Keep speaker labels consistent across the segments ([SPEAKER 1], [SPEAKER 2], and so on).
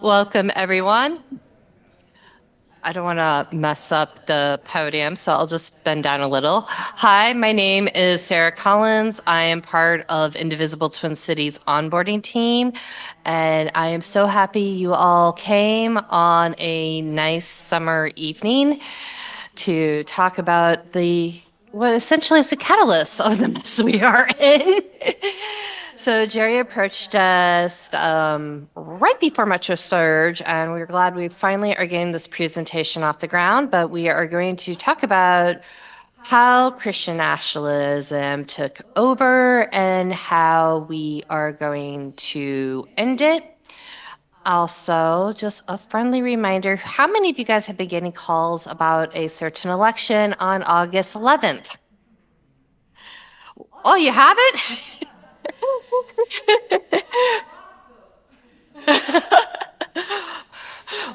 [SPEAKER 1] Welcome, everyone. I don't want to mess up the podium, so I'll just bend down a little. Hi, my name is Sarah Collins. I am part of Indivisible Twin Cities onboarding team, and I am so happy you all came on a nice summer evening to talk about what essentially is the catalyst of the mess we are in. So Jerry approached us right before Metro Surge, and we are glad we finally are getting this presentation off the ground. But we are going to talk about how Christian nationalism took over and how we are going to end it. Also, just a friendly reminder, how many of you guys have been getting calls about a certain election on August 11th? Oh, you haven't?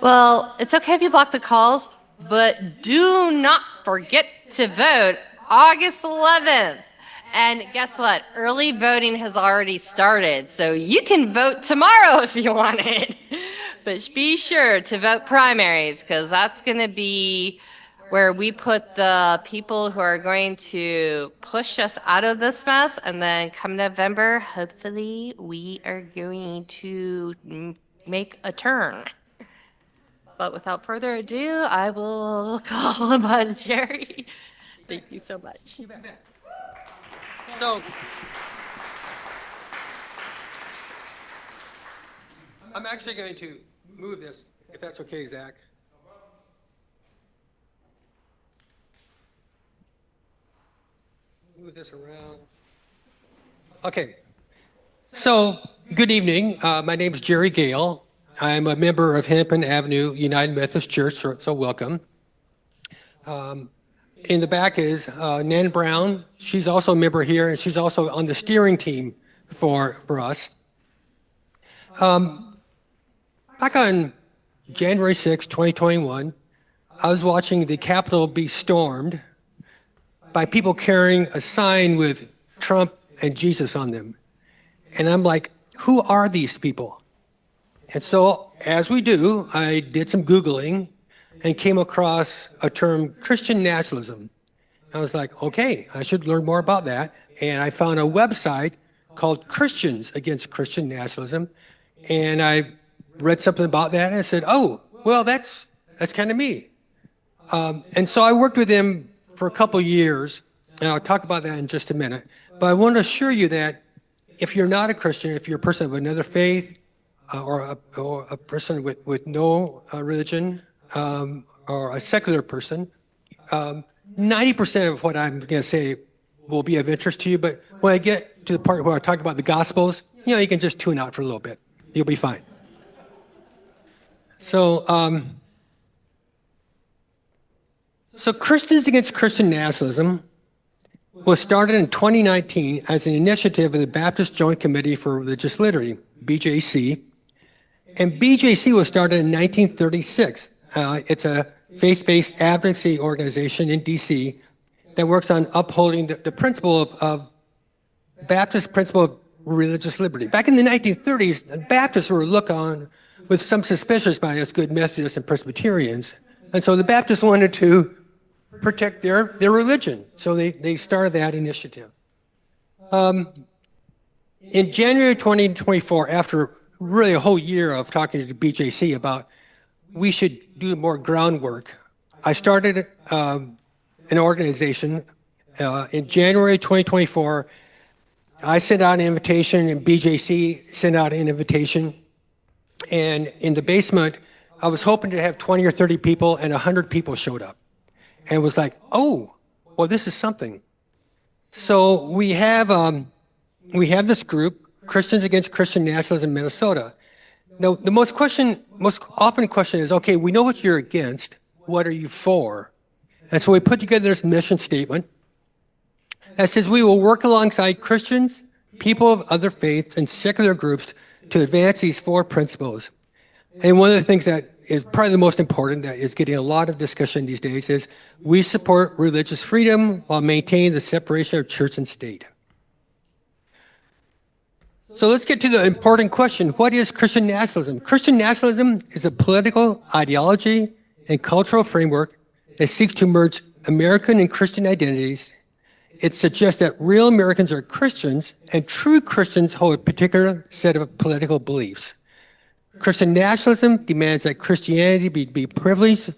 [SPEAKER 1] Well, it's okay if you block the calls, but do not forget to vote August 11th. And guess what? Early voting has already started, so you can vote tomorrow if you want it. But be sure to vote primaries, because that's going to be where we put the people who are going to push us out of this mess. And then come November, hopefully, we are going to make a turn. But without further ado, I will call upon Jerry. Thank you so much.
[SPEAKER 2] So, I'm actually going to move this, if that's okay, Zach. Move this around. Okay. So, good evening. My name is Jerry Gale. I'm a member of Hennepin Avenue United Methodist Church, so welcome. In the back is Nan Brown. She's also a member here, and she's also on the steering team for us. Back on January 6, 2021, I was watching the Capitol be stormed by people carrying a sign with Trump and Jesus on them. And I'm like, who are these people? And so, as we do, I did some Googling and came across a term, Christian nationalism. I was like, okay, I should learn more about that. And I found a website called Christians Against Christian Nationalism. And I read something about that and I said, oh, well, that's kind of me. And so I worked with them for a couple years, and I'll talk about that in just a minute. But I want to assure you that if you're not a Christian, if you're a person of another faith, or a person with no religion, or a secular person, 90% of what I'm going to say will be of interest to you. But when I get to the part where I talk about the Gospels, you can just tune out for a little bit. You'll be fine. So, Christians Against Christian Nationalism was started in 2019 as an initiative of the Baptist Joint Committee for Religious Liberty, BJC. And BJC was started in 1936. It's a faith-based advocacy organization in D.C. that works on upholding the principle of Baptist principle of religious liberty. Back in the 1930s, the Baptists were looked on with some suspicion by us good Methodists and Presbyterians. And so the Baptists wanted to protect their religion. So they started that initiative. In January 2024, after really a whole year of talking to BJC about we should do more groundwork, I started an organization. In January 2024, I sent out an invitation and BJC sent out an invitation. And in the basement, I was hoping to have 20 or 30 people, and 100 people showed up. And it was like, oh, well, this is something. So we have this group, Christians Against Christian Nationalism in Minnesota. Now, the most often question is, okay, we know what you're against. What are you for? And so we put together this mission statement that says we will work alongside Christians, people of other faiths, and secular groups to advance these four principles. And one of the things that is probably the most important, that is getting a lot of discussion these days, is we support religious freedom while maintaining the separation of church and state. So let's get to the important question. What is Christian nationalism? Christian nationalism is a political ideology and cultural framework that seeks to merge American and Christian identities. It suggests that real Americans are Christians and true Christians hold a particular set of political beliefs. Christian nationalism demands that Christianity be privileged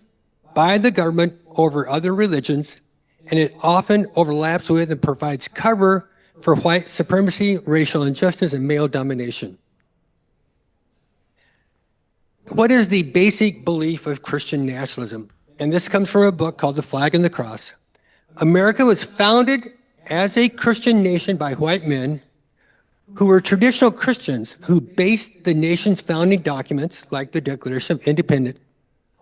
[SPEAKER 2] by the government over other religions, and it often overlaps with and provides cover for white supremacy, racial injustice, and male domination. What is the basic belief of Christian nationalism? And this comes from a book called The Flag and the Cross. America was founded as a Christian nation by white men who were traditional Christians who based the nation's founding documents, like the Declaration of Independence,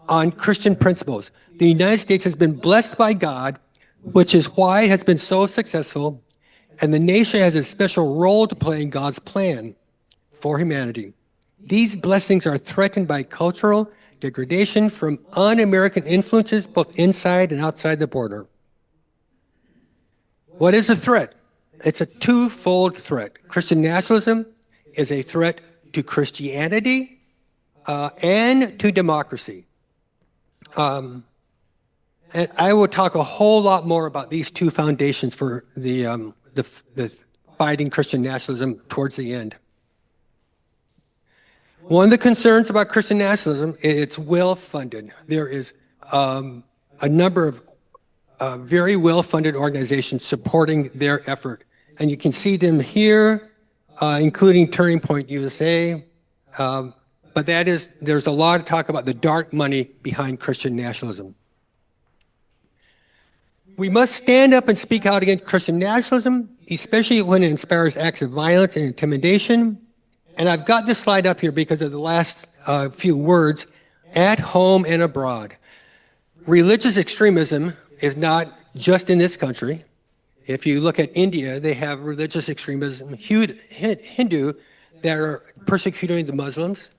[SPEAKER 2] on Christian principles. The United States has been blessed by God, which is why it has been so successful, and the nation has a special role to play in God's plan for humanity. These blessings are threatened by cultural degradation from un-American influences both inside and outside the border. What is the threat? It's a twofold threat. Christian nationalism is a threat to Christianity and to democracy. And I will talk a whole lot more about these two foundations for the fighting Christian nationalism towards the end. One of the concerns about Christian nationalism is it's well-funded. There is a number of very well-funded organizations supporting their effort. And you can see them here, including Turning Point USA. But there's a lot of talk about the dark money behind Christian nationalism. We must stand up and speak out against Christian nationalism, especially when it inspires acts of violence and intimidation. And I've got this slide up here because of the last few words, at home and abroad. Religious extremism is not just in this country. If you look at India, they have religious extremism, Hindu, that are persecuting the Muslims.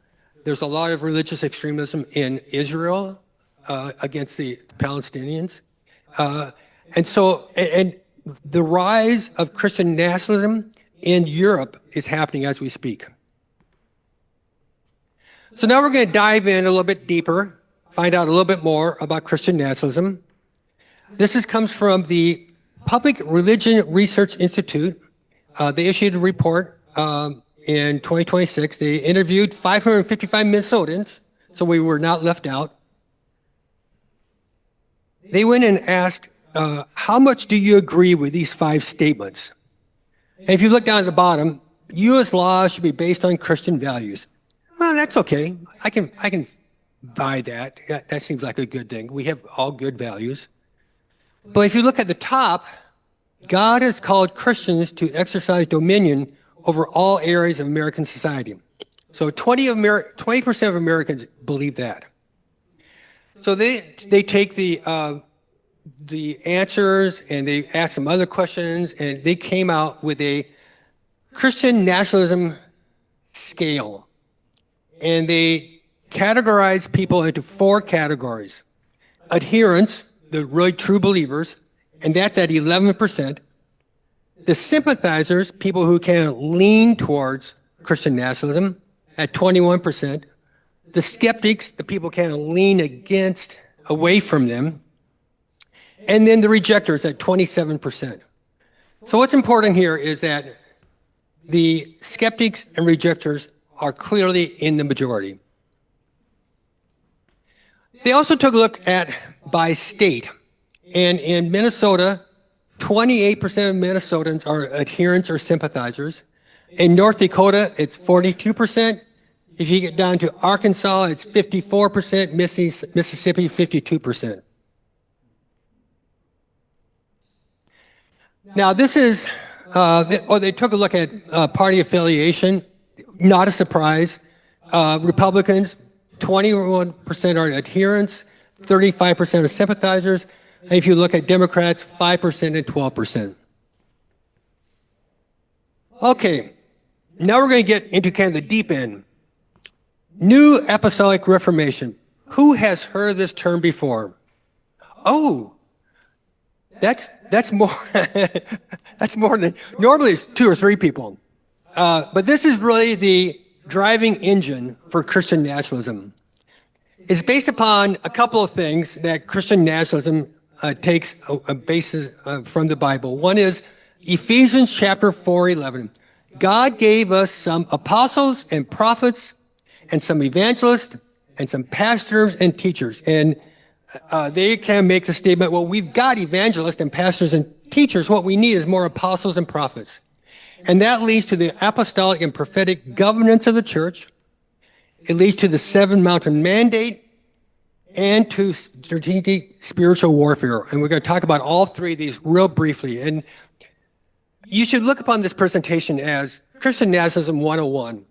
[SPEAKER 2] There's a lot of religious extremism in Israel against the Palestinians. And the rise of Christian nationalism in Europe is happening as we speak. So now we're going to dive in a little bit deeper, find out a little bit more about Christian nationalism. This comes from the Public Religion Research Institute. They issued a report in 2026. They interviewed 555 Minnesotans, so we were not left out. They went and asked, how much do you agree with these 5 statements? And if you look down at the bottom, U.S. laws should be based on Christian values. Well, that's okay. I can buy that. That seems like a good thing. We have all good values. But if you look at the top, God has called Christians to exercise dominion over all areas of American society. So 20% of Americans believe that. So they take the answers and they ask some other questions, and they came out with a Christian nationalism scale. And they categorize people into 4 categories. Adherents, the really true believers, and that's at 11%. The sympathizers, people who can lean towards Christian nationalism, at 21%. The skeptics, the people can lean against, away from them. And then the rejectors at 27%. So what's important here is that the skeptics and rejectors are clearly in the majority. They also took a look at by state. And in Minnesota, 28% of Minnesotans are adherents or sympathizers. In North Dakota, it's 42%. If you get down to Arkansas, it's 54%, Mississippi, 52%. Now, this is, they took a look at party affiliation. Not a surprise. Republicans, 21% are adherents, 35% are sympathizers. And if you look at Democrats, 5% and 12%. Okay, now we're going to get into kind of the deep end. New Apostolic Reformation. Who has heard of this term before? Oh, that's more that's more than normally it's 2 or 3 people. But this is really the driving engine for Christian nationalism. It's based upon a couple of things that Christian nationalism takes a basis from the Bible. One is Ephesians chapter 4:11. God gave us some apostles and prophets and some evangelists and some pastors and teachers. And they can make the statement, well, we've got evangelists and pastors and teachers. What we need is more apostles and prophets. And that leads to the apostolic and prophetic governance of the church. It leads to the seven mountain mandate and to strategic spiritual warfare. And we're going to talk about all three of these real briefly. And you should look upon this presentation as Christian Nationalism 101.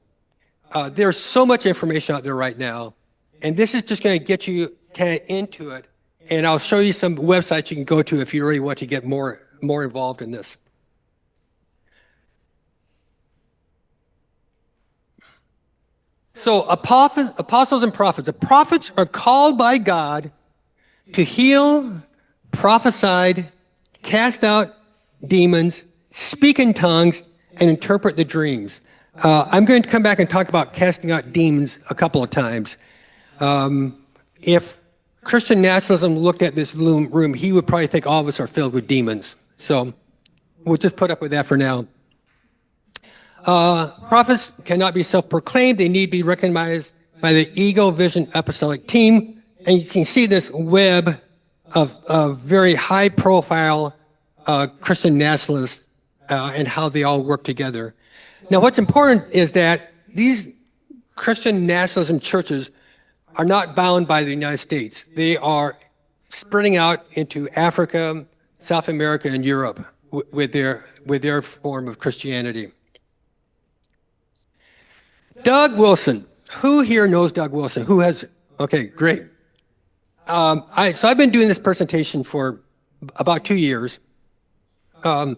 [SPEAKER 2] There's so much information out there right now. And this is just going to get you kind of into it. And I'll show you some websites you can go to if you really want to get more involved in this. So apostles and prophets. The prophets are called by God to heal, prophesy, cast out demons, speak in tongues, and interpret the dreams. I'm going to come back and talk about casting out demons a couple of times. If Christian nationalism looked at this room, he would probably think all of us are filled with demons. So we'll just put up with that for now. Prophets cannot be self-proclaimed. They need to be recognized by the Eagle Vision Apostolic Team. And you can see this web of very high-profile Christian nationalists and how they all work together. Now, what's important is that these Christian nationalism churches are not bound by the United States. They are spreading out into Africa, South America, and Europe with their form of Christianity. Doug Wilson. Who here knows Doug Wilson? Who has? Okay, great. So I've been doing this presentation for about 2 years. 2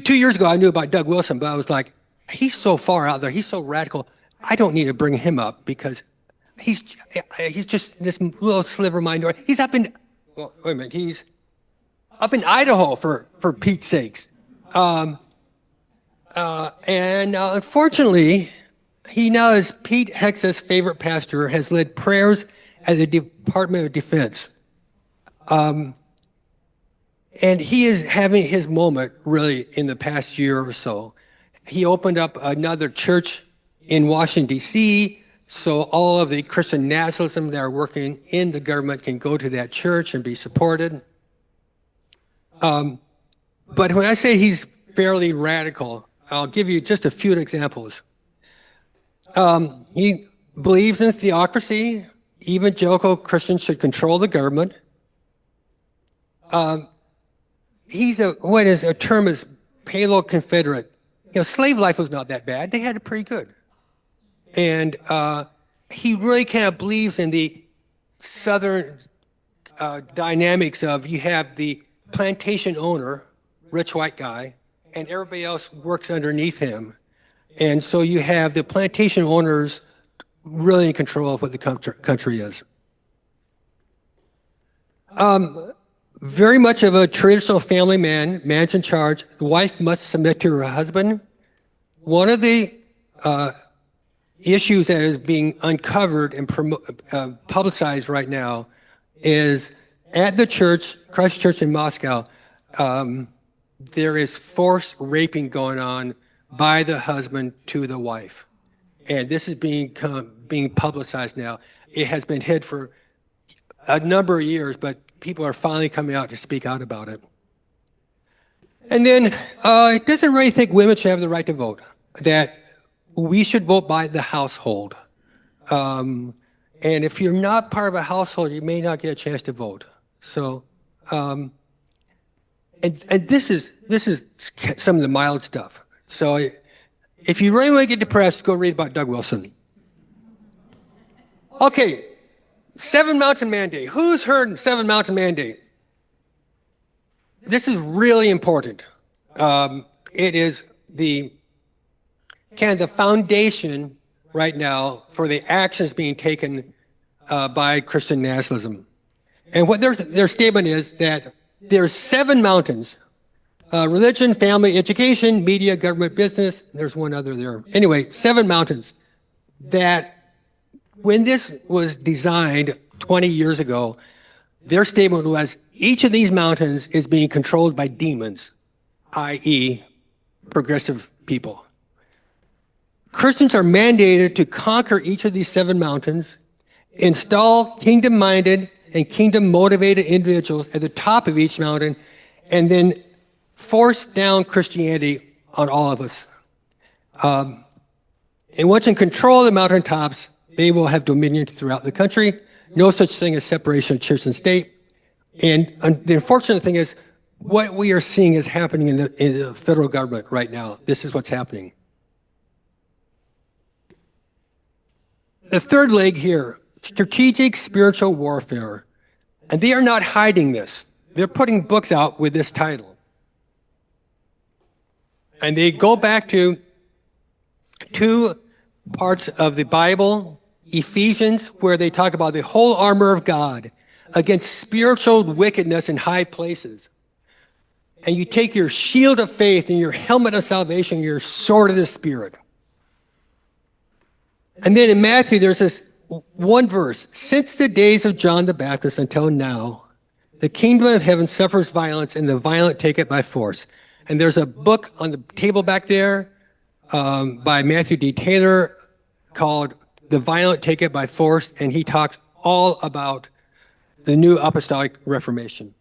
[SPEAKER 2] years ago, I knew about Doug Wilson, but I was like, he's so far out there. He's so radical. I don't need to bring him up because he's just this little sliver of minority. He's up in, well, wait a minute, he's up in Idaho for Pete's sakes. And unfortunately, he now is Pete Hex's favorite pastor, has led prayers at the Department of Defense. And he is having his moment really in the past year or so. He opened up another church in Washington, D.C., so all of the Christian nationalism that are working in the government can go to that church and be supported. But when I say he's fairly radical, I'll give you just a few examples. He believes in theocracy. Evangelical Christians should control the government. He's what is a term is Palo Confederate. Slave life was not that bad. They had it pretty good. And he really kind of believes in the Southern dynamics of you have the plantation owner, rich white guy, and everybody else works underneath him. And so you have the plantation owners really in control of what the country is. Very much of a traditional family man, man's in charge. The wife must submit to her husband. One of the issues that is being uncovered and publicized right now is at the church, Christ Church in Moscow, there is forced raping going on by the husband to the wife. And this is being publicized now. It has been hid for a number of years, but people are finally coming out to speak out about it. And then it doesn't really think women should have the right to vote, that we should vote by the household. And if you're not part of a household, you may not get a chance to vote. So, and this is some of the mild stuff. So if you really want to get depressed, go read about Doug Wilson. Okay, Seven Mountain Mandate. Who's heard Seven Mountain Mandate? This is really important. It is the kind of the foundation right now for the actions being taken by Christian nationalism. And what their statement is that there's 7 mountains Religion, family, education, media, government, business. There's one other there. Anyway, 7 mountains that when this was designed 20 years ago, their statement was each of these mountains is being controlled by demons, i.e., progressive people. Christians are mandated to conquer each of these 7 mountains, install kingdom-minded and kingdom-motivated individuals at the top of each mountain, and then force down Christianity on all of us. And once in control of the mountaintops, they will have dominion throughout the country. No such thing as separation of church and state. And the unfortunate thing is, what we are seeing is happening in the federal government right now. This is what's happening. The third leg here, strategic spiritual warfare. And they are not hiding this. They're putting books out with this title. And they go back to 2 parts of the Bible, Ephesians, where they talk about the whole armor of God against spiritual wickedness in high places. And you take your shield of faith and your helmet of salvation, your sword of the Spirit. And then in Matthew, there's this one verse. Since the days of John the Baptist until now, the kingdom of heaven suffers violence and the violent take it by force. And there's a book on the table back there by Matthew D. Taylor called The Violent Take It by Force, and he talks all about the new apostolic reformation.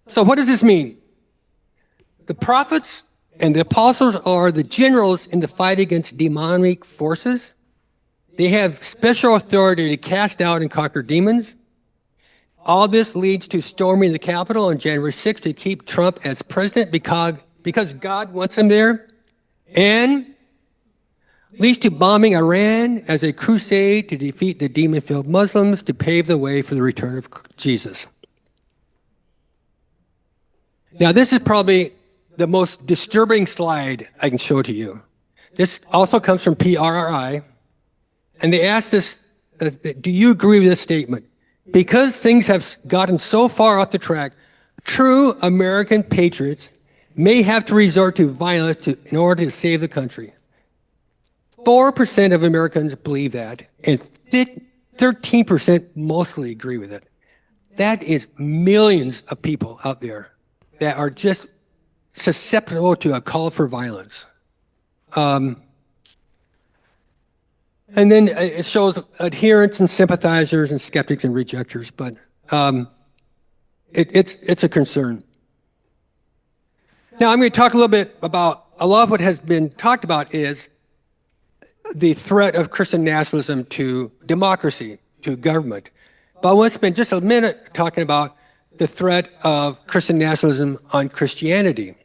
[SPEAKER 2] So what does this mean? The prophets and the apostles are the generals in the fight against demonic forces. They have special authority to cast out and conquer demons. All this leads to storming the Capitol on January 6th to keep Trump as president because God wants him there, and leads to bombing Iran as a crusade to defeat the demon-filled Muslims to pave the way for the return of Jesus. Now, this is probably the most disturbing slide I can show to you. This also comes from PRRI, and they asked this, do you agree with this statement? Because things have gotten so far off the track, true American patriots may have to resort to violence in order to save the country. 4% of Americans believe that, and 13% mostly agree with it. That is millions of people out there that are just susceptible to a call for violence. And then it shows adherents and sympathizers and skeptics and rejectors, but it's a concern. Now I'm going to talk a little bit about, a lot of what has been talked about is the threat of Christian nationalism to democracy, to government. But I want to spend just a minute talking about the threat of Christian nationalism on Christianity.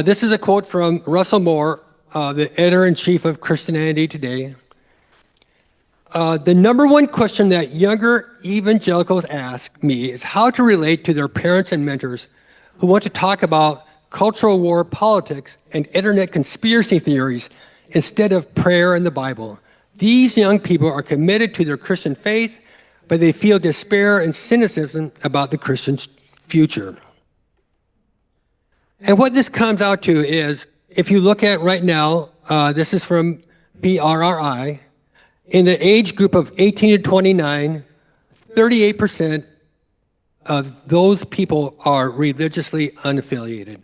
[SPEAKER 2] This is a quote from Russell Moore, the editor-in-chief of Christianity Today. The number one question that younger evangelicals ask me is how to relate to their parents and mentors who want to talk about cultural war politics and internet conspiracy theories instead of prayer and the Bible. These young people are committed to their Christian faith, but they feel despair and cynicism about the Christian future. And what this comes out to is, if you look at right now, this is from PRRI, in the age group of 18 to 29, 38% of those people are religiously unaffiliated.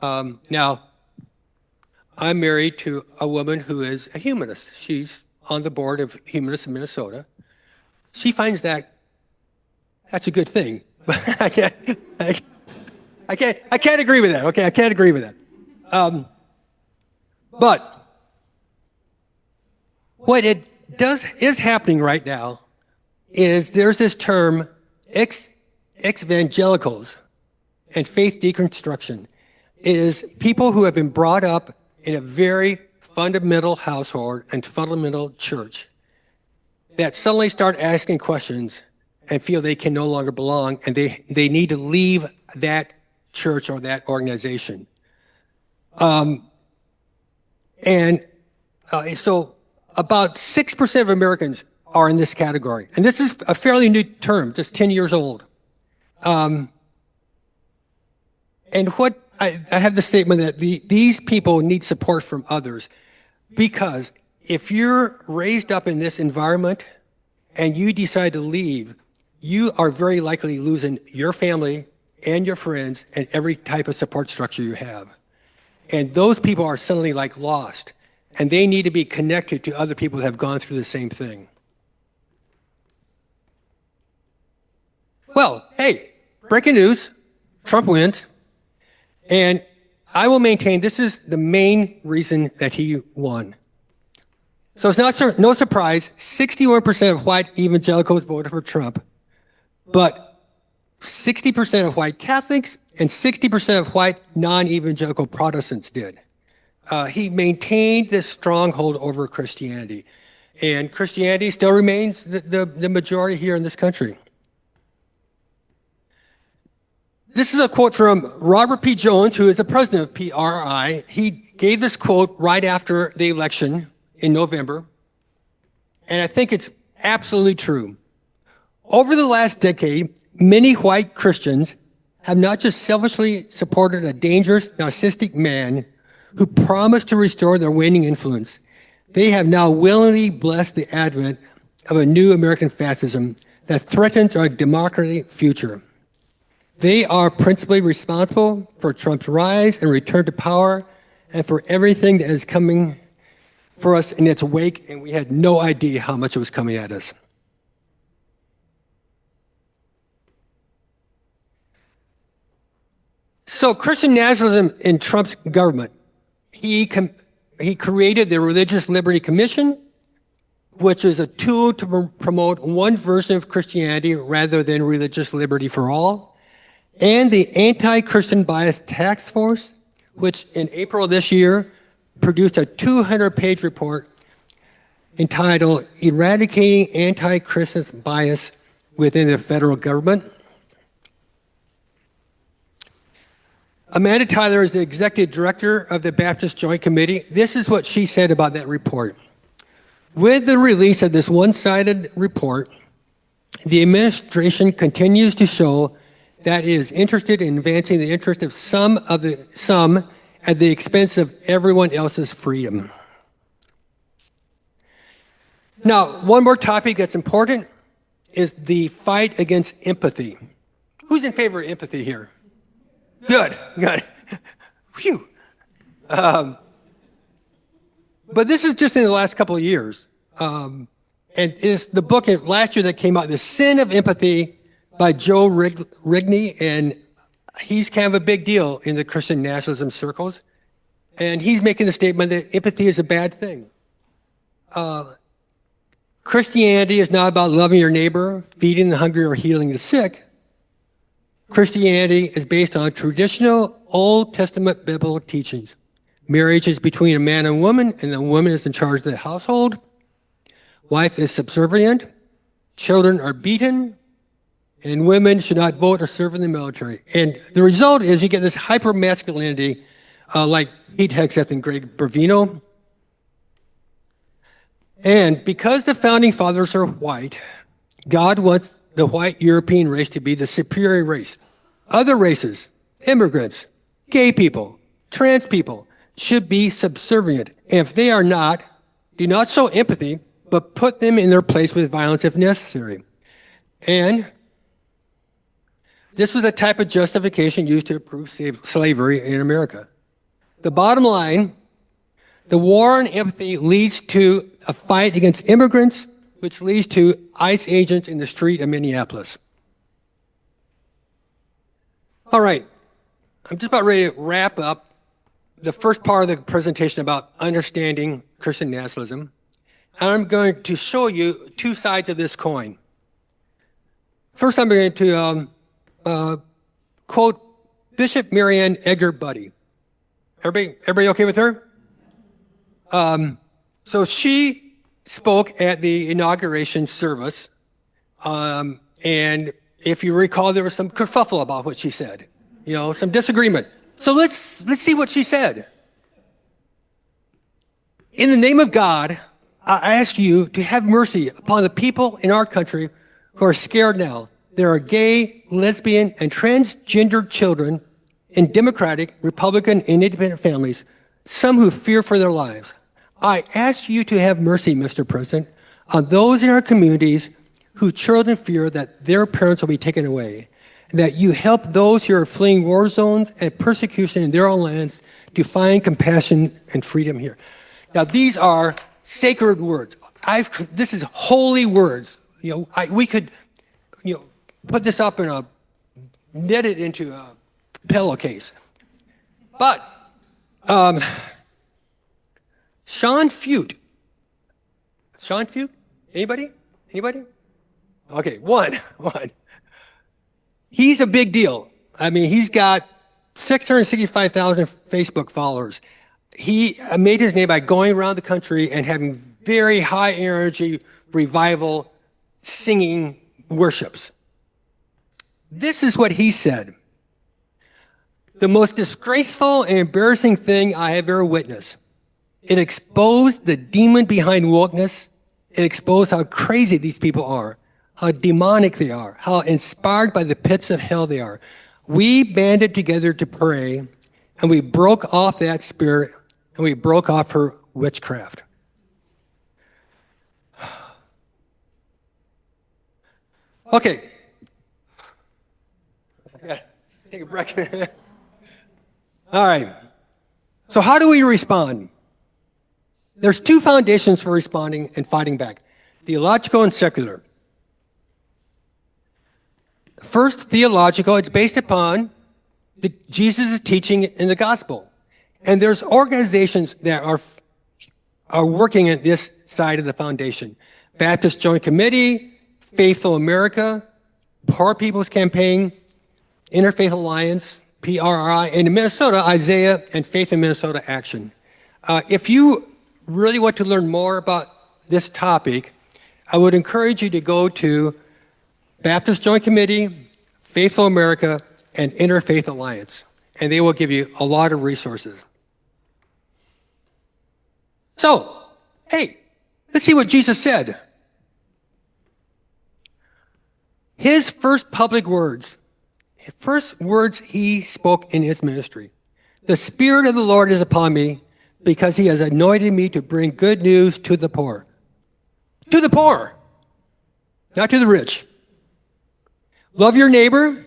[SPEAKER 2] Now, I'm married to a woman who is a humanist. She's on the board of Humanists in Minnesota. She finds that's a good thing, but I can't agree with that. Okay, I can't agree with that. But what is happening right now is there's this term ex-evangelicals and faith deconstruction. It is people who have been brought up in a very fundamental household and fundamental church that suddenly start asking questions and feel they can no longer belong, and they need to leave that church or that organization. So about 6% of Americans are in this category. And this is a fairly new term, just 10 years old. And what I have the statement that these people need support from others, because if you're raised up in this environment and you decide to leave, you are very likely losing your family and your friends and every type of support structure you have. And those people are suddenly like lost, and they need to be connected to other people that have gone through the same thing. Well, hey, breaking news, Trump wins, and I will maintain this is the main reason that he won. So it's not no surprise, 61% of white evangelicals voted for Trump, but 60% of white Catholics and 60% of white non-evangelical Protestants did. He maintained this stronghold over Christianity, and Christianity still remains the majority here in this country. This is a quote from Robert P. Jones, who is the president of PRI. He gave this quote right after the election in November, and I think it's absolutely true. Over the last decade, many white Christians have not just selfishly supported a dangerous, narcissistic man who promised to restore their waning influence, they have now willingly blessed the advent of a new American fascism that threatens our democratic future. They are principally responsible for Trump's rise and return to power and for everything that is coming for us in its wake, and we had no idea how much it was coming at us. So Christian nationalism in Trump's government, he created the Religious Liberty Commission, which is a tool to promote one version of Christianity rather than religious liberty for all, and the Anti-Christian Bias Task Force, which in April of this year produced a 200-page report entitled Eradicating Anti-Christian Bias Within the Federal Government. Amanda Tyler is the executive director of the Baptist Joint Committee. This is what she said about that report. With the release of this one-sided report, the administration continues to show that it is interested in advancing the interest of some at the expense of everyone else's freedom. Now, one more topic that's important is the fight against empathy. Who's in favor of empathy here? Good. Phew. But this is just in the last couple of years. And it's the book last year that came out, The Sin of Empathy by Joe Rigney, and he's kind of a big deal in the Christian nationalism circles. And he's making the statement that empathy is a bad thing. Christianity is not about loving your neighbor, feeding the hungry, or healing the sick. Christianity is based on traditional Old Testament biblical teachings. Marriage is between a man and woman, and the woman is in charge of the household. Wife is subservient. Children are beaten. And women should not vote or serve in the military. And the result is you get this hyper-masculinity like Pete Hegseth and Greg Bravino. And because the founding fathers are white, God wants the white European race to be the superior race. Other races, immigrants, gay people, trans people, should be subservient. And if they are not, do not show empathy, but put them in their place with violence if necessary. And this was the type of justification used to approve slavery in America. The bottom line, the war on empathy leads to a fight against immigrants, which leads to ICE agents in the street of Minneapolis. All right, I'm just about ready to wrap up the first part of the presentation about understanding Christian nationalism. And I'm going to show you two sides of this coin. First, I'm going to quote Bishop Marianne Edgar Buddy. Everybody okay with her? So she spoke at the inauguration service, and if you recall, there was some kerfuffle about what she said, some disagreement. So let's see what she said. In the name of God, I ask you to have mercy upon the people in our country who are scared now. There are gay, lesbian, and transgender children in Democratic, Republican, and Independent families, some who fear for their lives. I ask you to have mercy, Mr. President, on those in our communities whose children fear that their parents will be taken away, and that you help those who are fleeing war zones and persecution in their own lands to find compassion and freedom here. Now, these are sacred words. This is holy words. We could, put this up and knit it into a pillowcase. But Sean Feucht. Anybody? Okay, one. He's a big deal. I mean, he's got 665,000 Facebook followers. He made his name by going around the country and having very high energy revival singing worships. This is what he said. The most disgraceful and embarrassing thing I have ever witnessed. It exposed the demon behind wokeness. It exposed how crazy these people are, how demonic they are, how inspired by the pits of hell they are. We banded together to pray, and we broke off that spirit, and we broke off her witchcraft. Okay. Yeah, take a break. All right. So how do we respond? There's two foundations for responding and fighting back: theological and secular. First, theological, it's based upon Jesus' teaching in the gospel. And there's organizations that are working at this side of the foundation. Baptist Joint Committee, Faithful America, Poor People's Campaign, Interfaith Alliance, PRI, and in Minnesota, Isaiah and Faith in Minnesota Action. If you really want to learn more about this topic, I would encourage you to go to Baptist Joint Committee, Faithful America, and Interfaith Alliance, and they will give you a lot of resources. So, hey, let's see what Jesus said. His first words he spoke in his ministry. The Spirit of the Lord is upon me because he has anointed me to bring good news to the poor. To the poor, not to the rich. Love your neighbor.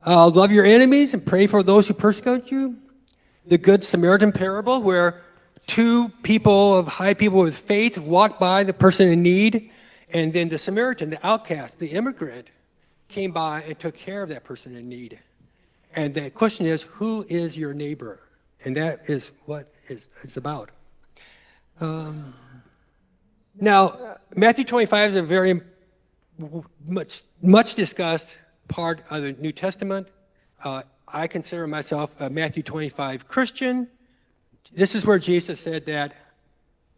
[SPEAKER 2] Love your enemies and pray for those who persecute you. The Good Samaritan parable, where two high people with faith walked by the person in need, and then the Samaritan, the outcast, the immigrant, came by and took care of that person in need. And the question is, who is your neighbor? And that is what it's about. Now, Matthew 25 is a very much discussed part of the New Testament. I consider myself a Matthew 25 Christian. This is where Jesus said that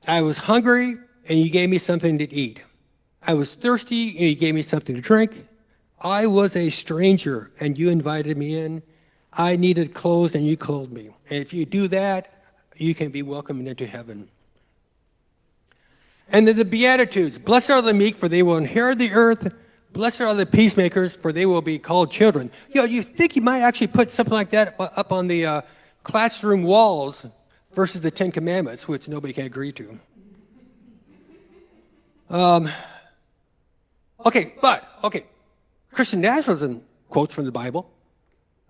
[SPEAKER 2] I was hungry and you gave me something to eat. I was thirsty and you gave me something to drink. I was a stranger and you invited me in. I needed clothes and you clothed me. And if you do that, you can be welcomed into heaven. And then the Beatitudes. Blessed are the meek, for they will inherit the earth. Blessed are the peacemakers, for they will be called children. You think you might actually put something like that up on the classroom walls versus the Ten Commandments, which nobody can agree to. Okay. Christian Nationalism quotes from the Bible,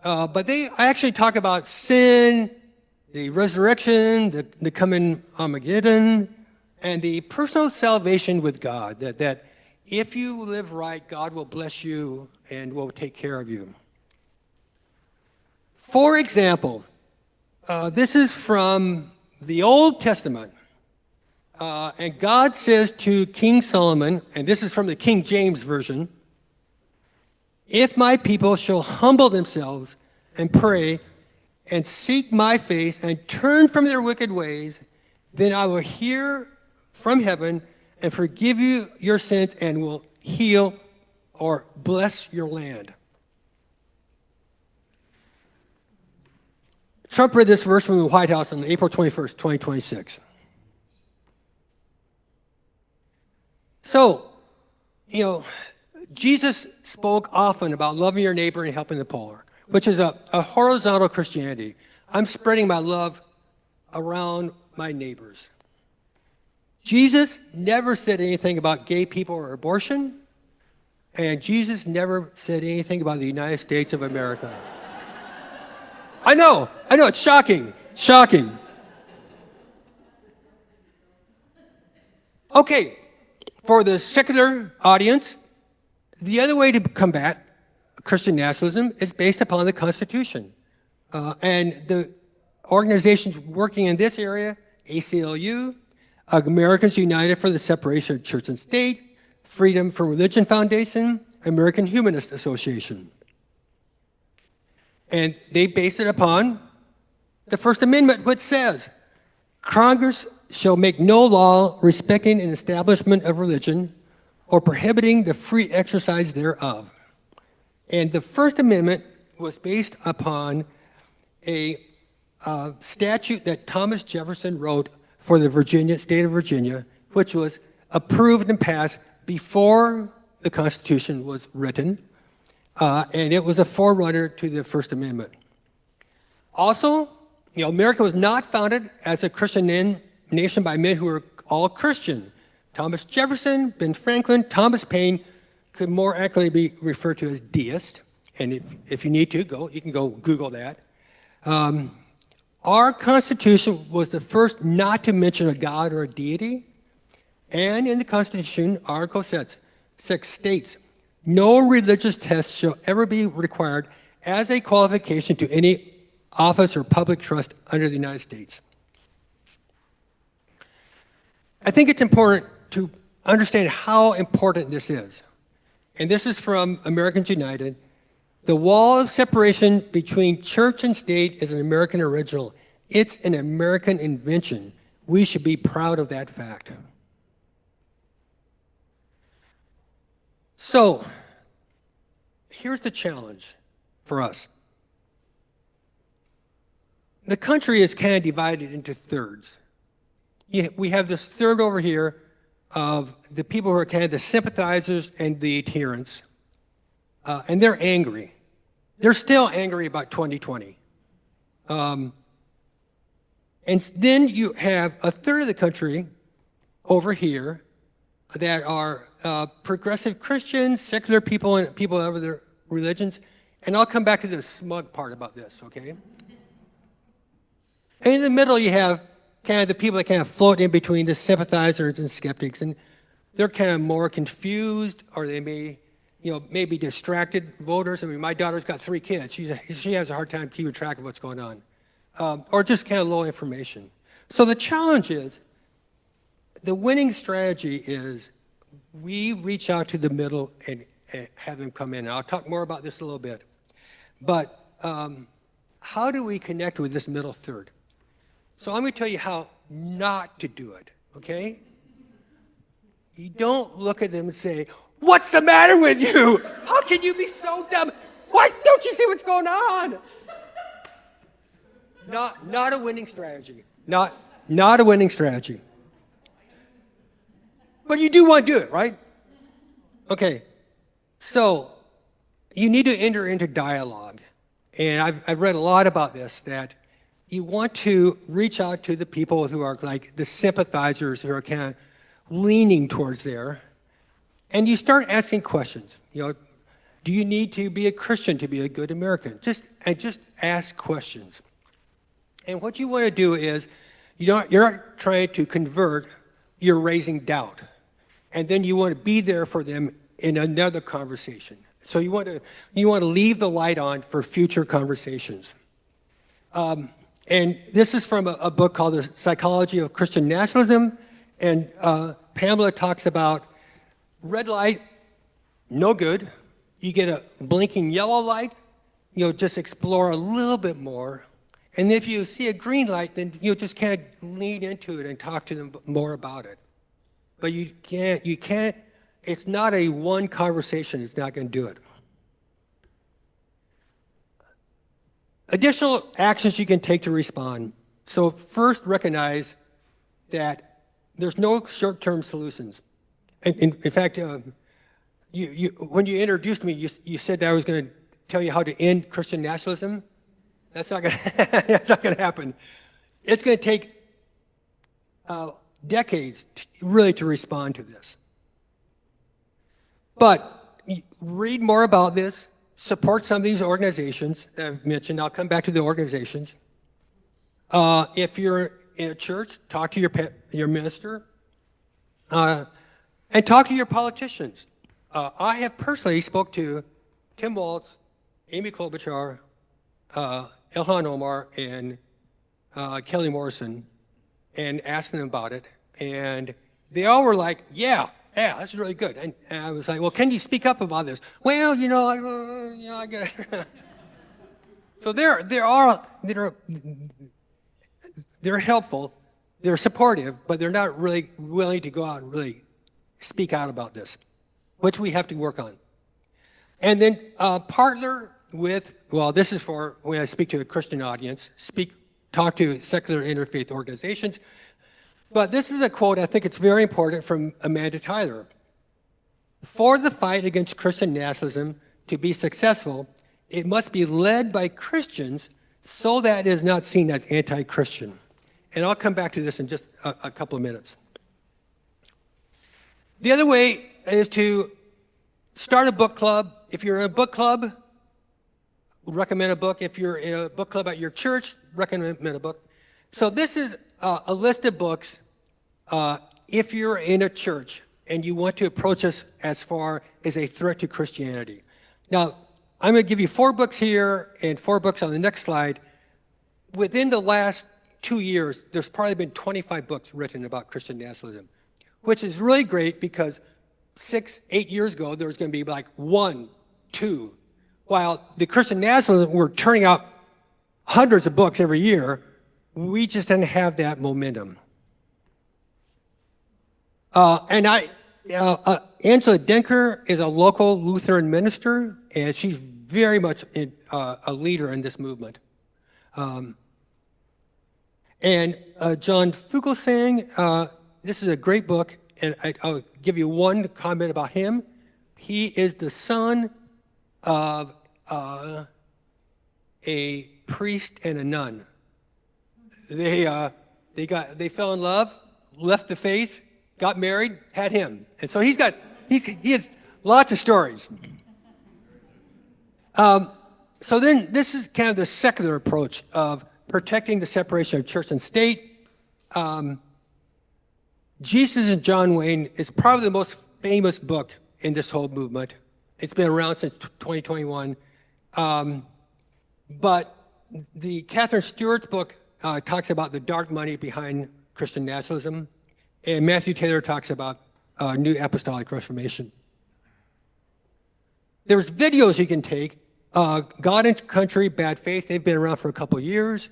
[SPEAKER 2] but they actually talk about sin, the resurrection, the coming Armageddon, and the personal salvation with God, that if you live right, God will bless you and will take care of you. For example, this is from the Old Testament, and God says to King Solomon, and this is from the King James Version, if my people shall humble themselves and pray and seek my face and turn from their wicked ways, then I will hear from heaven and forgive you your sins and will heal or bless your land. Trump read this verse from the White House on April 21st, 2026. So, Jesus spoke often about loving your neighbor and helping the poor. which is a horizontal Christianity. I'm spreading my love around my neighbors. Jesus never said anything about gay people or abortion, and Jesus never said anything about the United States of America. I know, it's shocking. Okay, for the secular audience, the other way to combat Christian nationalism is based upon the Constitution. And the organizations working in this area, ACLU, Americans United for the Separation of Church and State, Freedom from Religion Foundation, American Humanist Association. And they base it upon the First Amendment, which says, Congress shall make no law respecting an establishment of religion or prohibiting the free exercise thereof. And the First Amendment was based upon a statute that Thomas Jefferson wrote for the state of Virginia, which was approved and passed before the Constitution was written, and it was a forerunner to the First Amendment. Also, America was not founded as a Christian nation by men who were all Christian. Thomas Jefferson, Ben Franklin, Thomas Paine could more accurately be referred to as deist, and if you need to, you can go Google that. Our Constitution was the first not to mention a God or a deity, and in the Constitution, Article 6 states, no religious test shall ever be required as a qualification to any office or public trust under the United States. I think it's important to understand how important this is. And this is from Americans United. The wall of separation between church and state is an American original. It's an American invention. We should be proud of that fact. So, here's the challenge for us. The country is kind of divided into thirds. We have this third over here of the people who are kind of the sympathizers and the adherents. And they're angry. They're still angry about 2020. And then you have a third of the country over here that are progressive Christians, secular people, and people of other religions. And I'll come back to the smug part about this, okay? And in the middle, you have kind of the people that kind of float in between the sympathizers and skeptics. And they're kind of more confused, or they may maybe distracted voters. I mean, my daughter's got 3 kids. She has a hard time keeping track of what's going on. Or just kind of low information. So the challenge is, the winning strategy is we reach out to the middle and have them come in. And I'll talk more about this a little bit. But how do we connect with this middle third? So I'm going to tell you how not to do it, okay? You don't look at them and say, "What's the matter with you? How can you be so dumb? Why don't you see what's going on?" Not a winning strategy. Not a winning strategy. But you do want to do it, right? Okay. So you need to enter into dialogue. And I've read a lot about this, that you want to reach out to the people who are like the sympathizers, who are kind of leaning towards there. And you start asking questions. Do you need to be a Christian to be a good American? Just ask questions. And what you want to do is, you're not trying to convert, you're raising doubt. And then you want to be there for them in another conversation. So you want to leave the light on for future conversations. And this is from a book called The Psychology of Christian Nationalism. And Pamela talks about red light, no good. You get a blinking yellow light, just explore a little bit more. And if you see a green light, then you just can't lean into it and talk to them more about it. But you can't, it's not a one conversation, it's not going to do it. Additional actions you can take to respond. So first, recognize that there's no short-term solutions. In fact, when you introduced me, you said that I was going to tell you how to end Christian nationalism. That's not going that's not going to happen. It's going to take decades really to respond to this. But read more about this. Support some of these organizations that I've mentioned. I'll come back to the organizations. If you're in a church, talk to your minister, and talk to your politicians. I have personally spoke to Tim Walz, Amy Klobuchar, Ilhan Omar, and Kelly Morrison, and asked them about it. And they all were like, yeah, that's really good. And I was like, well, can you speak up about this? Well, I get it. So they're helpful, they're supportive, but they're not really willing to go out and really speak out about this, which we have to work on. And then partner with, well, this is for when I speak to a Christian audience, talk to secular interfaith organizations. But this is a quote, I think it's very important, from Amanda Tyler. For the fight against Christian nationalism to be successful, it must be led by Christians so that it is not seen as anti-Christian. And I'll come back to this in just a couple of minutes. The other way is to start a book club. If you're in a book club, recommend a book. If you're in a book club at your church, recommend a book. So this is a list of books if you're in a church and you want to approach us as far as a threat to Christianity. Now, I'm going to give you 4 books here and 4 books on the next slide. Within the last 2 years, there's probably been 25 books written about Christian nationalism, which is really great because 6-8 years ago, there was going to be like 1, 2. While the Christian nationalism were turning out hundreds of books every year, we just didn't have that momentum. Angela Denker is a local Lutheran minister, and she's very much a leader in this movement. And John Fugelsang, this is a great book, and I'll give you one comment about him. He is the son of a priest and a nun. They fell in love, left the faith, got married, had him, and so he has lots of stories. So then this is kind of the secular approach of protecting the separation of church and state. Jesus and John Wayne is probably the most famous book in this whole movement. It's been around since 2021. But the Catherine Stewart's book talks about the dark money behind Christian nationalism, and Matthew Taylor talks about New Apostolic Reformation. There's videos you can take. God and Country, Bad Faith, they've been around for a couple of years.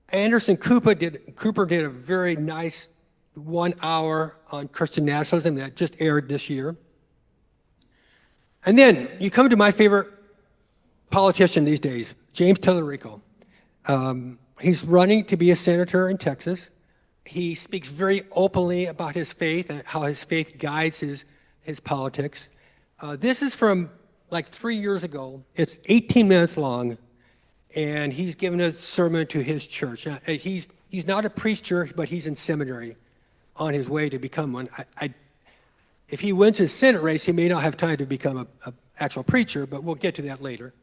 [SPEAKER 2] Anderson Cooper did a very nice 1 hour on Christian nationalism that just aired this year. And then you come to my favorite politician these days, James Tallarico. He's running to be a senator in Texas. He speaks very openly about his faith and how his faith guides his politics. This is from like 3 years ago. It's 18 minutes long, and he's given a sermon to his church. He's not a preacher, but he's in seminary on his way to become one. If he wins his Senate race, he may not have time to become an actual preacher, but we'll get to that later.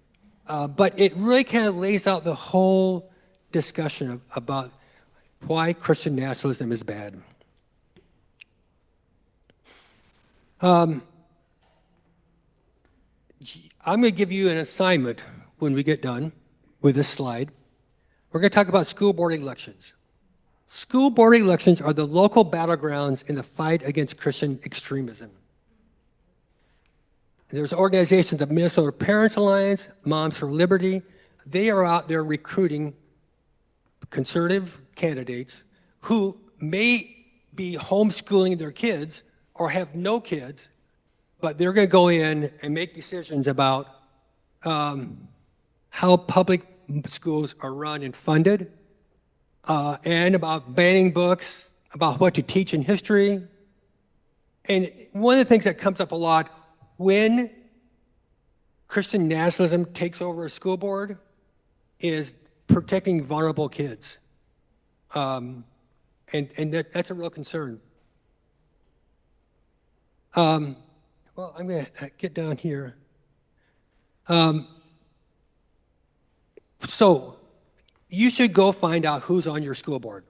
[SPEAKER 2] But it really kind of lays out the whole discussion about why Christian nationalism is bad. I'm going to give you an assignment when we get done with this slide. We're going to talk about school board elections. School board elections are the local battlegrounds in the fight against Christian extremism. There's organizations of Minnesota Parents Alliance, Moms for Liberty. They are out there recruiting conservative candidates who may be homeschooling their kids or have no kids, but they're going to go in and make decisions about how public schools are run and funded, and about banning books, about what to teach in history. And one of the things that comes up a lot when Christian nationalism takes over a school board is protecting vulnerable kids. And that's a real concern. Well, I'm going to get down here. So you should go find out who's on your school board.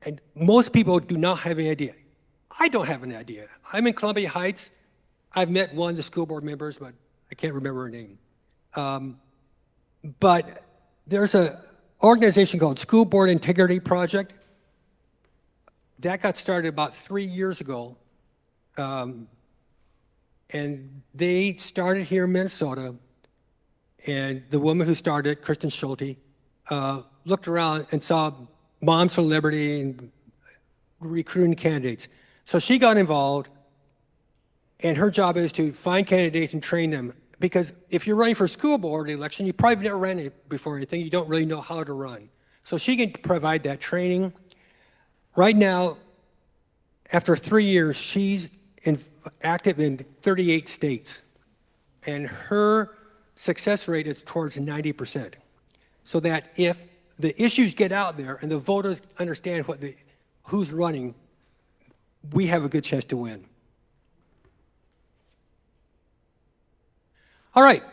[SPEAKER 2] And most people do not have any idea. I don't have an idea. I'm in Columbia Heights. I've met one of the school board members, but I can't remember her name. But there's an organization called School Board Integrity Project. That got started about 3 years ago. And they started here in Minnesota. And the woman who started it, Kristen Schulte, looked around and saw Moms for Liberty and recruiting candidates. So she got involved, and her job is to find candidates and train them. Because if you're running for a school board election, you probably never ran it before anything. You don't really know how to run. So she can provide that training. Right now, after 3 years, she's active in 38 states. And her success rate is towards 90%. So that if the issues get out there and the voters understand who's running, we have a good chance to win. All right,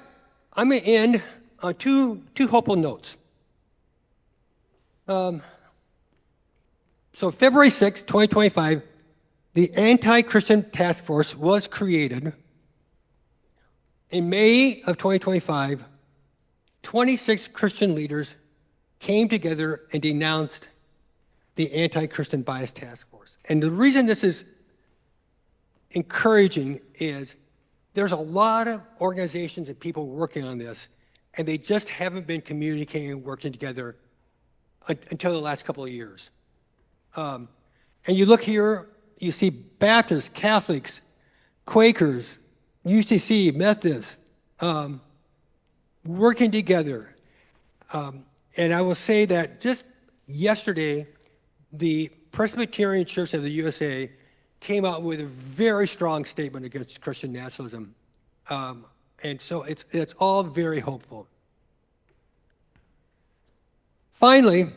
[SPEAKER 2] I'm going to end on two hopeful notes. So February 6, 2025, the Anti-Christian Task Force was created. In May of 2025, 26 Christian leaders came together and denounced the Anti-Christian Bias Task Force. And the reason this is encouraging is there's a lot of organizations and people working on this, and they just haven't been communicating and working together until the last couple of years. And you look here, you see Baptists, Catholics, Quakers, UCC, Methodist, working together. And I will say that just yesterday, the Presbyterian Church of the USA came out with a very strong statement against Christian nationalism. And so it's all very hopeful. Finally,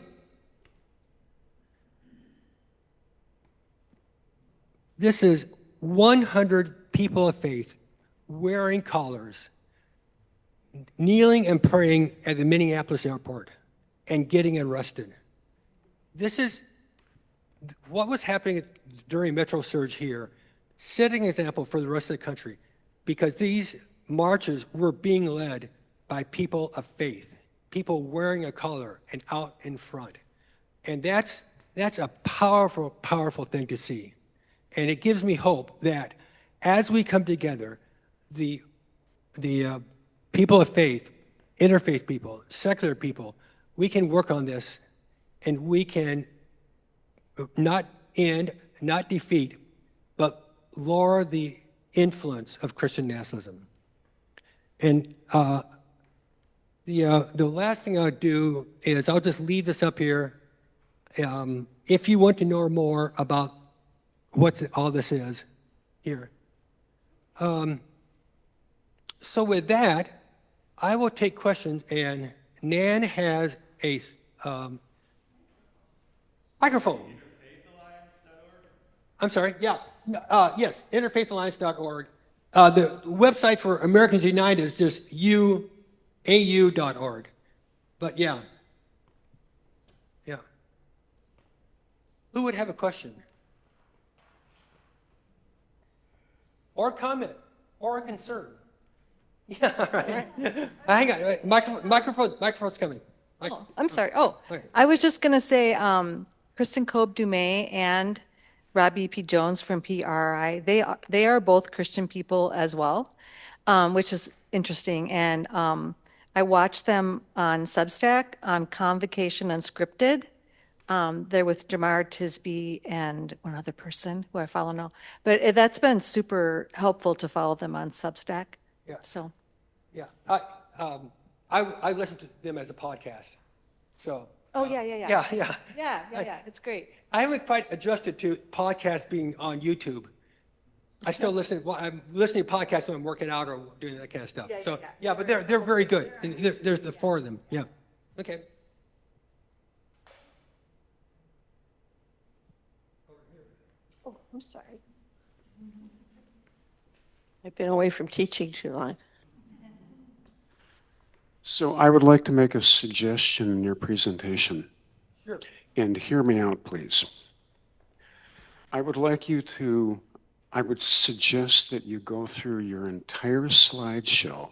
[SPEAKER 2] this is 100 people of faith wearing collars, kneeling and praying at the Minneapolis airport and getting arrested. This is what was happening during Metro Surge here, setting an example for the rest of the country, because these marches were being led by people of faith, people wearing a collar and out in front. And that's a powerful, powerful thing to see. And it gives me hope that as we come together, the people of faith, interfaith people, secular people, we can work on this, and we can not defeat, but lower the influence of Christian nationalism. And the last thing I'll do is I'll just leave this up here. If you want to know more about what all this is, here. So with that, I will take questions, and Nan has a microphone. I'm sorry, yeah. Yes, interfaithalliance.org. The website for Americans United is just au.org. But yeah. Who would have a question? Or comment, or a concern. Yeah, all right. Hang on, microphone's coming.
[SPEAKER 3] Oh, I'm sorry.
[SPEAKER 2] Okay.
[SPEAKER 3] I was just going to say, Kristen Kobe Dumais and Robbie P. Jones from PRI, they are both Christian people as well, which is interesting. And I watched them on Substack on Convocation Unscripted. They're with Jamar Tisby and one other person who I follow now. But that's been super helpful to follow them on Substack.
[SPEAKER 2] Yeah.
[SPEAKER 3] So.
[SPEAKER 2] Yeah, I listen to them as a podcast, so.
[SPEAKER 3] Oh, yeah.
[SPEAKER 2] Yeah.
[SPEAKER 3] Yeah, it's great.
[SPEAKER 2] I haven't quite adjusted to podcasts being on YouTube. I still listen. Well, I'm listening to podcasts when I'm working out or doing that kind of stuff. So yeah, but they're very good. And there's the four of them. Yeah. Okay.
[SPEAKER 4] Oh, I'm sorry. I've been away from teaching too long.
[SPEAKER 5] So I would like to make a suggestion in your presentation.
[SPEAKER 2] Sure.
[SPEAKER 5] And hear me out, please. I would suggest that you go through your entire slideshow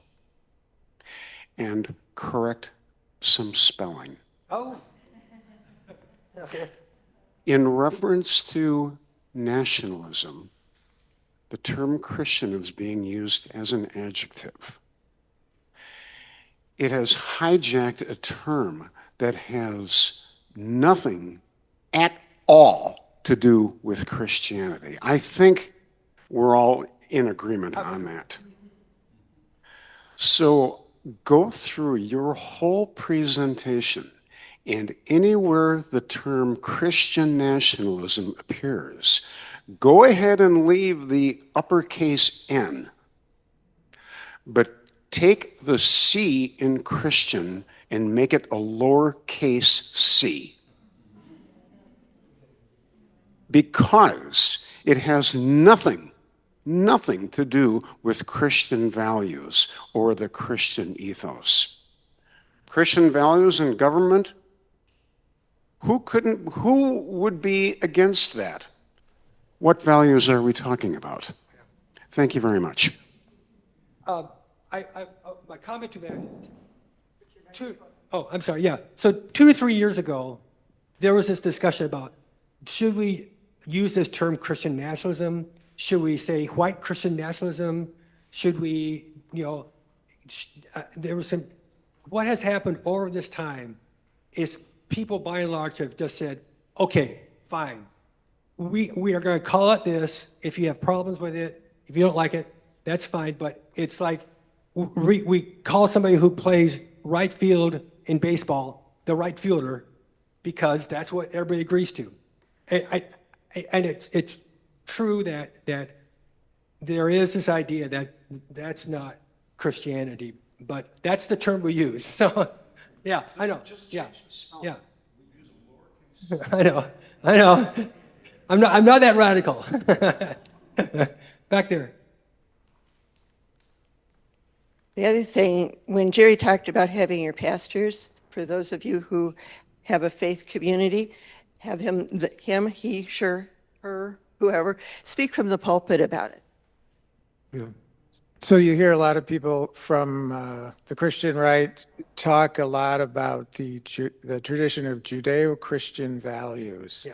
[SPEAKER 5] and correct some spelling.
[SPEAKER 2] Oh. Okay.
[SPEAKER 5] In reference to nationalism, the term Christian is being used as an adjective. It has hijacked a term that has nothing at all to do with Christianity. I think we're all in agreement on that. So go through your whole presentation, and anywhere the term Christian nationalism appears, go ahead and leave the uppercase N, but take the C in Christian and make it a lowercase c. Because it has nothing to do with Christian values or the Christian ethos. Christian values in government? Who would be against that? What values are we talking about? Thank you very much.
[SPEAKER 2] My comment to that is I'm sorry. Yeah. So 2 to 3 years ago, there was this discussion about should we use this term Christian nationalism? Should we say white Christian nationalism? Should we, there was some, what has happened over this time is people by and large have just said, okay, fine. We are going to call it this. If you have problems with it, if you don't like it, that's fine. But it's like we call somebody who plays right field in baseball the right fielder because that's what everybody agrees to. And it's true that there is this idea that that's not Christianity, but that's the term we use. So, yeah, I know. Yeah. I know. I'm not that radical. Back there.
[SPEAKER 4] The other thing, when Jerry talked about having your pastors, for those of you who have a faith community, have him, he, her, whoever, speak from the pulpit about it.
[SPEAKER 6] Yeah. So you hear a lot of people from the Christian right talk a lot about the tradition of Judeo-Christian values,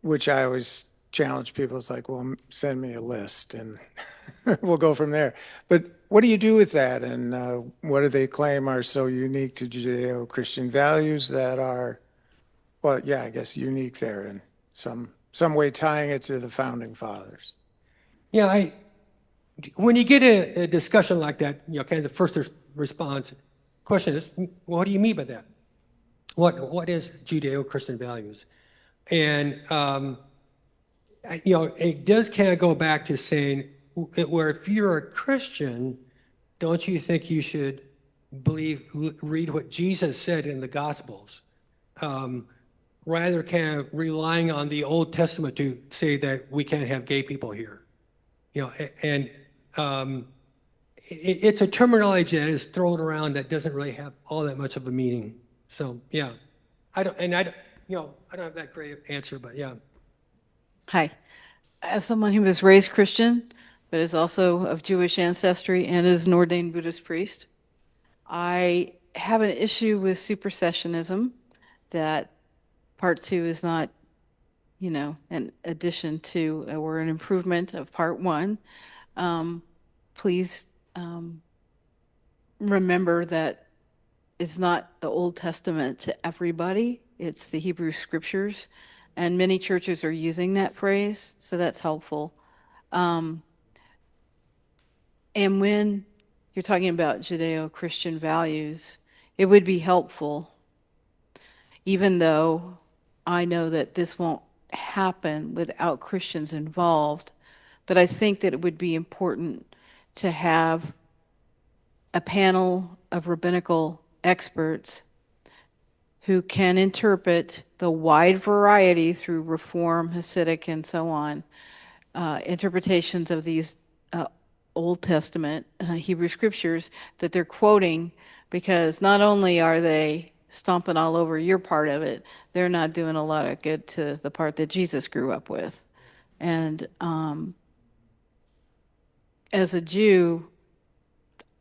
[SPEAKER 6] which I always challenge people. It's like, well, send me a list and we'll go from there. But what do you do with that? And what do they claim are so unique to Judeo-Christian values that are, well, yeah, I guess unique there in some way tying it to the founding fathers?
[SPEAKER 2] Yeah, when you get a discussion like that, kind of the first response question is, well, what do you mean by that? What is Judeo-Christian values? And it does kind of go back to saying, where if you're a Christian, don't you think you should read what Jesus said in the Gospels, rather kind of relying on the Old Testament to say that we can't have gay people here? It's a terminology that is thrown around that doesn't really have all that much of a meaning. So yeah, I don't have that great answer, but yeah.
[SPEAKER 7] Hi. As someone who was raised Christian, but is also of Jewish ancestry and is an ordained Buddhist priest, I have an issue with supersessionism, that part 2 is not, an addition to or an improvement of part 1. Please remember that it's not the Old Testament to everybody, it's the Hebrew scriptures. And many churches are using that phrase, so that's helpful. And when you're talking about Judeo-Christian values, it would be helpful, even though I know that this won't happen without Christians involved, but I think that it would be important to have a panel of rabbinical experts who can interpret the wide variety through Reform, Hasidic, and so on, interpretations of these Old Testament Hebrew scriptures that they're quoting, because not only are they stomping all over your part of it, they're not doing a lot of good to the part that Jesus grew up with. And as a Jew,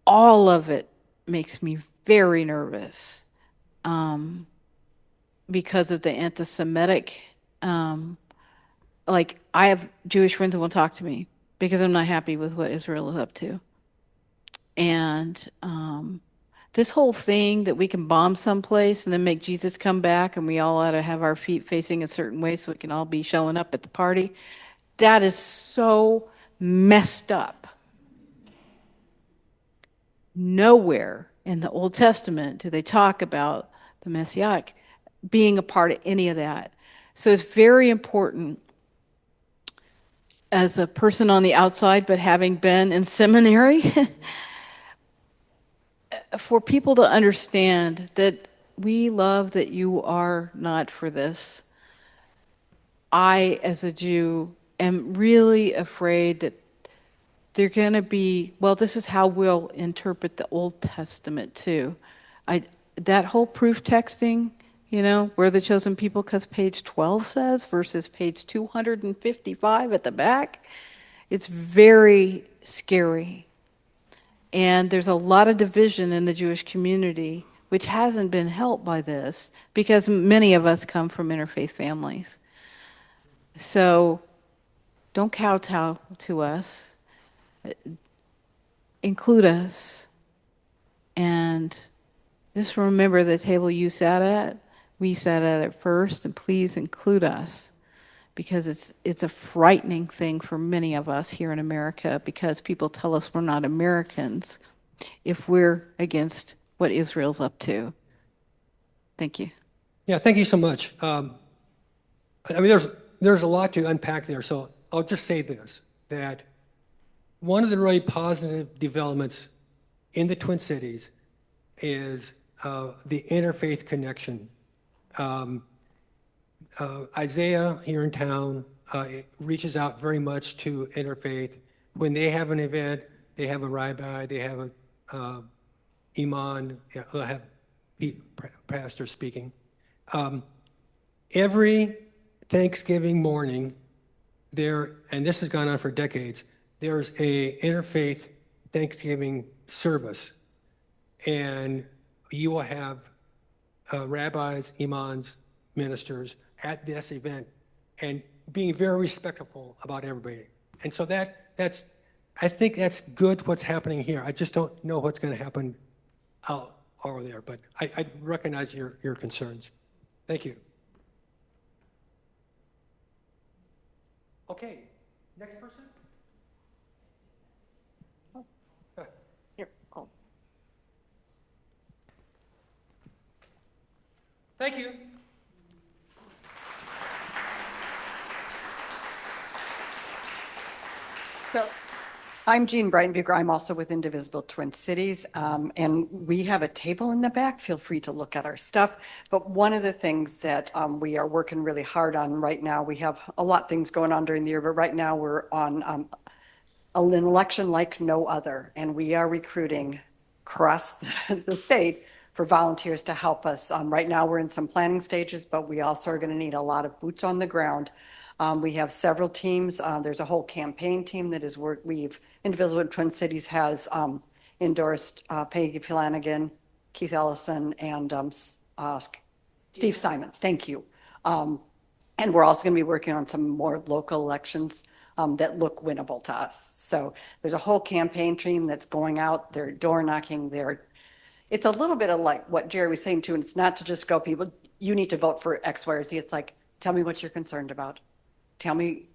[SPEAKER 7] all of it makes me very nervous because of the anti-Semitic. Like, I have Jewish friends who won't talk to me because I'm not happy with what Israel is up to. And this whole thing that we can bomb someplace and then make Jesus come back and we all ought to have our feet facing a certain way so we can all be showing up at the party, that is so messed up. Nowhere in the Old Testament do they talk about the Messiah being a part of any of that. So it's very important, as a person on the outside but having been in seminary, for people to understand that we love that you are not for this. I, as a Jew, am really afraid that they're going to be, well, this is how we'll interpret the Old Testament too. That whole proof texting, you know, where the chosen people, because page 12 says versus page 255 at the back, it's very scary. And there's a lot of division in the Jewish community, which hasn't been helped by this, because many of us come from interfaith families. So don't kowtow to us. Include us. And just remember the table you sat at, we sat at it first, and please include us. Because it's a frightening thing for many of us here in America, because people tell us we're not Americans if we're against what Israel's up to. Thank you.
[SPEAKER 2] Yeah, thank you so much. I mean, there's a lot to unpack there, so I'll just say this, that one of the really positive developments in the Twin Cities is the interfaith connection. Isaiah here in town reaches out very much to interfaith. When they have an event, they have a rabbi, they have a imam, they'll have pastor speaking. Every Thanksgiving morning, and this has gone on for decades, there's a interfaith Thanksgiving service, and you will have rabbis, imams, ministers at this event, and being very respectful about everybody. And so I think that's good what's happening here. I just don't know what's going to happen out over there, but I recognize your concerns. Thank you. Okay, next person.
[SPEAKER 4] Here, oh.
[SPEAKER 2] Thank you.
[SPEAKER 8] So I'm Jean Breitenbucher. I'm also with Indivisible Twin Cities, and we have a table in the back. Feel free to look at our stuff. But one of the things that we are working really hard on right now, we have a lot of things going on during the year, but right now we're on an election like no other, and we are recruiting across the state for volunteers to help us. Right now we're in some planning stages, but we also are going to need a lot of boots on the ground. We have several teams. There's a whole campaign team that is Indivisible Twin Cities has endorsed Peggy Flanagan, Keith Ellison, and Steve Simon. Thank you. And we're also going to be working on some more local elections that look winnable to us. So there's a whole campaign team that's going out. They're door knocking. It's a little bit of like what Jerry was saying too, and it's not to just go, people, you need to vote for X, Y, or Z. It's like, tell me what you're concerned about. Tell me,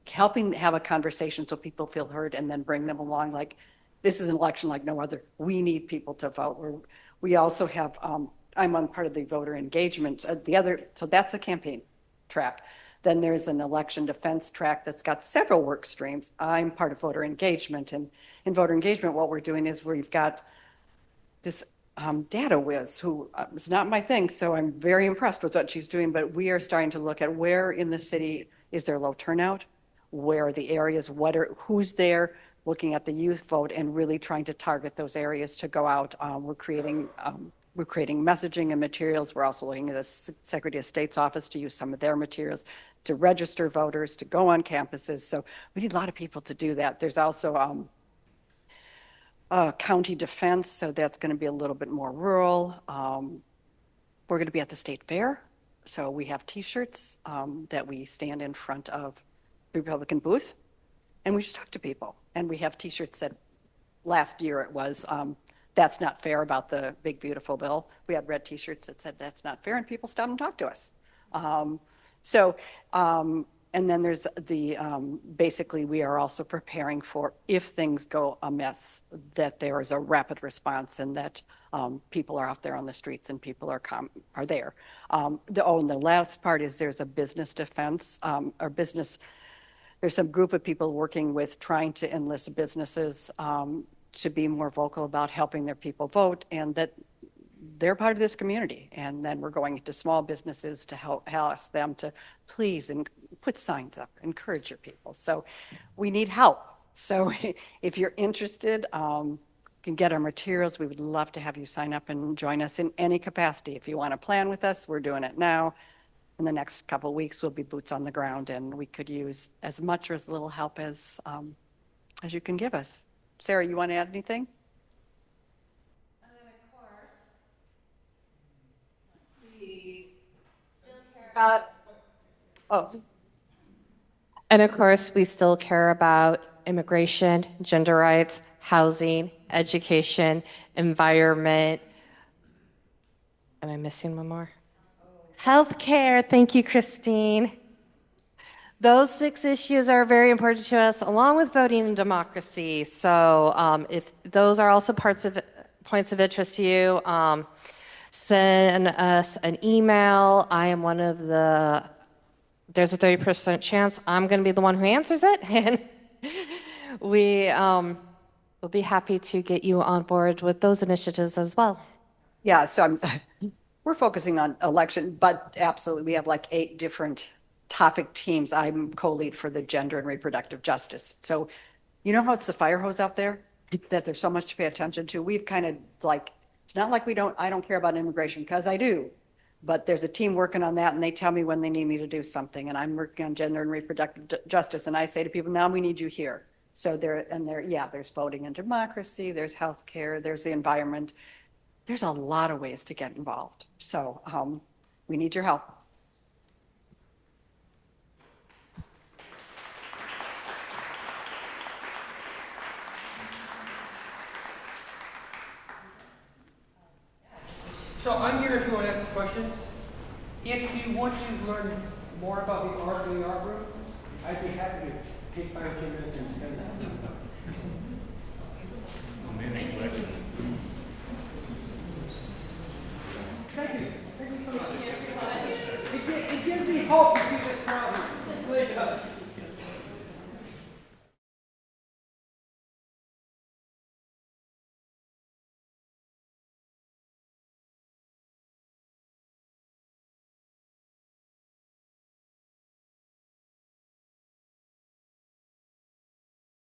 [SPEAKER 8] helping have a conversation so people feel heard, and then bring them along. Like, this is an election like no other. We need people to vote. We also have, I'm on part of the voter engagement. So that's a campaign track. Then there's an election defense track that's got several work streams. I'm part of voter engagement, and in voter engagement, what we're doing is we've got this data whiz who is not my thing, so I'm very impressed with what she's doing, but we are starting to look at where in the city is there low turnout, where are the areas, who's there, looking at the youth vote and really trying to target those areas to go out. We're creating messaging and materials. We're also looking at the Secretary of State's office to use some of their materials to register voters, to go on campuses. So we need a lot of people to do that. There's also county defense, so that's going to be a little bit more rural. We're going to be at the state fair, so we have T-shirts that we stand in front of the Republican booth, and we just talk to people. And we have T-shirts that last year it was "That's not fair" about the big beautiful bill. We had red T-shirts that said "That's not fair," and people stopped and talked to us. And then there's the, basically we are also preparing for if things go amiss, that there is a rapid response and that people are out there on the streets and people are there. And the last part is there's a business defense, there's some group of people working with trying to enlist businesses to be more vocal about helping their people vote, and that they're part of this community. And then we're going into small businesses to help ask them to please and put signs up, encourage your people. So we need help. So if you're interested, you can get our materials. We would love to have you sign up and join us in any capacity. If you want to plan with us, we're doing it now. In the next couple of weeks, we'll be boots on the ground, and we could use as much or as little help as you can give us. Sarah, you want to add anything?
[SPEAKER 1] And of course, we still care about immigration, gender rights, housing, education, environment. Am I missing one more? Healthcare. Thank you, Christine. Those 6 issues are very important to us, along with voting and democracy. So if those are also points of interest to you, send us an email. I am one of there's a 30% chance I'm going to be the one who answers it. And we'll be happy to get you on board with those initiatives as well.
[SPEAKER 8] Yeah, so we're focusing on election, but absolutely, we have like 8 different topic teams. I'm co-lead for the gender and reproductive justice. So you know how it's the fire hose out there, that there's so much to pay attention to? We've kind of like, it's not like I don't care about immigration, because I do, but there's a team working on that, and they tell me when they need me to do something, and I'm working on gender and reproductive justice, and I say to people, now we need you here. So there's voting and democracy, there's healthcare, there's the environment. There's a lot of ways to get involved. So we need your help.
[SPEAKER 2] So I'm here if you want to ask a question. If you want to learn more about the art in the art room, I'd be happy to take 5 or 10 minutes and spend that. Thank you. Thank you so much. It gives me hope to see this problem. It really does.